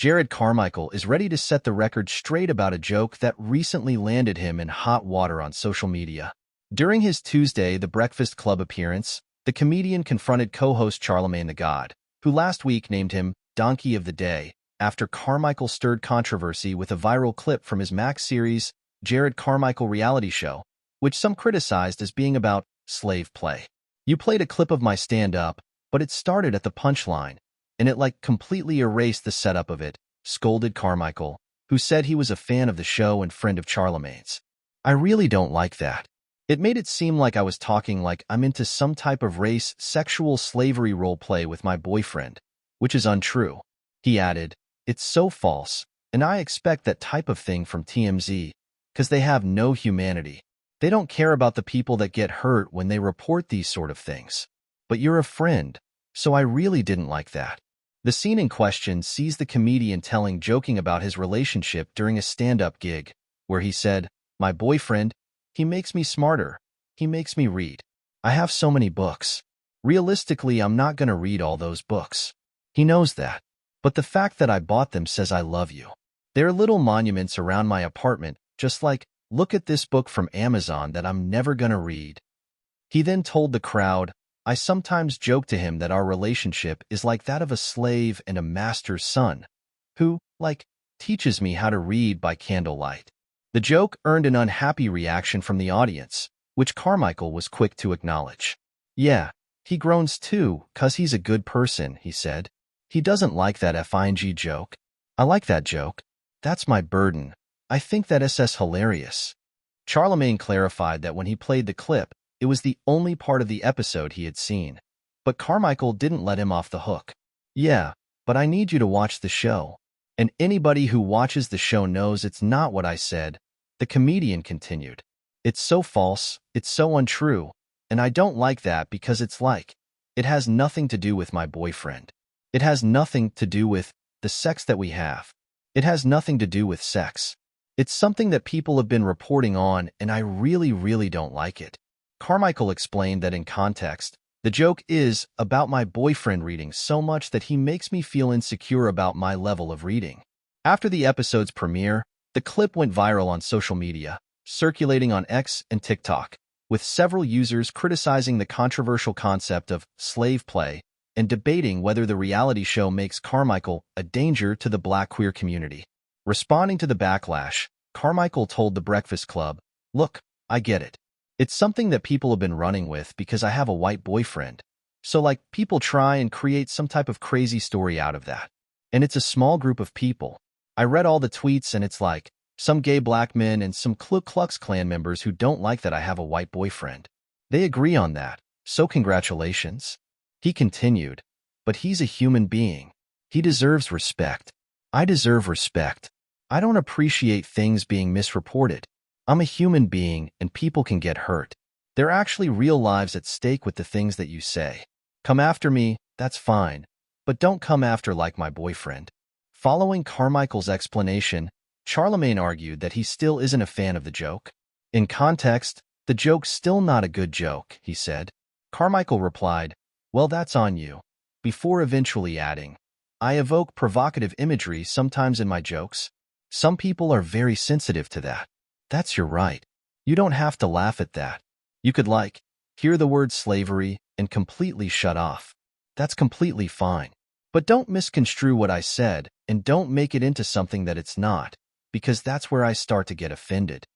Jerrod Carmichael is ready to set the record straight about a joke that recently landed him in hot water on social media. During his Tuesday The Breakfast Club appearance, the comedian confronted co-host Charlemagne the God, who last week named him Donkey of the Day, after Carmichael stirred controversy with a viral clip from his Max series, Jerrod Carmichael reality show, which some criticized as being about slave play. "You played a clip of my stand-up, but it started at the punchline, and it completely erased the setup of it," scolded Carmichael, who said he was a fan of the show and friend of Charlemagne's. "I really don't like that. It made it seem like I was talking like I'm into some type of sexual slavery role play with my boyfriend, which is untrue." He added, "It's so false, and I expect that type of thing from TMZ, because they have no humanity. They don't care about the people that get hurt when they report these sort of things. But you're a friend, so I really didn't like that." The scene in question sees the comedian joking about his relationship during a stand-up gig, where he said, "My boyfriend, he makes me smarter. He makes me read. I have so many books. Realistically, I'm not going to read all those books. He knows that. But the fact that I bought them says I love you. There are little monuments around my apartment, just like, look at this book from Amazon that I'm never going to read." He then told the crowd, "I sometimes joke to him that our relationship is like that of a slave and a master's son, who, teaches me how to read by candlelight." The joke earned an unhappy reaction from the audience, which Carmichael was quick to acknowledge. "Yeah, he groans too, 'cause he's a good person," he said. "He doesn't like that FING joke. I like that joke. That's my burden. I think that SS hilarious." Charlemagne clarified that when he played the clip, it was the only part of the episode he had seen. But Carmichael didn't let him off the hook. "Yeah, but I need you to watch the show. And anybody who watches the show knows it's not what I said," the comedian continued. "It's so false, it's so untrue, and I don't like that because it has nothing to do with my boyfriend. It has nothing to do with the sex that we have. It has nothing to do with sex. It's something that people have been reporting on, and I really, really don't like it." Carmichael explained that in context, the joke is about my boyfriend reading so much that he makes me feel insecure about my level of reading. After the episode's premiere, the clip went viral on social media, circulating on X and TikTok, with several users criticizing the controversial concept of slave play and debating whether the reality show makes Carmichael a danger to the Black queer community. Responding to the backlash, Carmichael told The Breakfast Club, "Look, I get it. It's something that people have been running with because I have a white boyfriend. So people try and create some type of crazy story out of that. And it's a small group of people. I read all the tweets and it's some gay black men and some Ku Klux Klan members who don't like that I have a white boyfriend. They agree on that, so congratulations." He continued, "But he's a human being. He deserves respect. I deserve respect. I don't appreciate things being misreported. I'm a human being and people can get hurt. There are actually real lives at stake with the things that you say. Come after me, that's fine, but don't come after my boyfriend." Following Carmichael's explanation, Charlemagne argued that he still isn't a fan of the joke. "In context, the joke's still not a good joke," he said. Carmichael replied, "Well, that's on you," before eventually adding, "I evoke provocative imagery sometimes in my jokes. Some people are very sensitive to that. That's your right. You don't have to laugh at that. You could hear the word slavery and completely shut off. That's completely fine. But don't misconstrue what I said and don't make it into something that it's not, because that's where I start to get offended."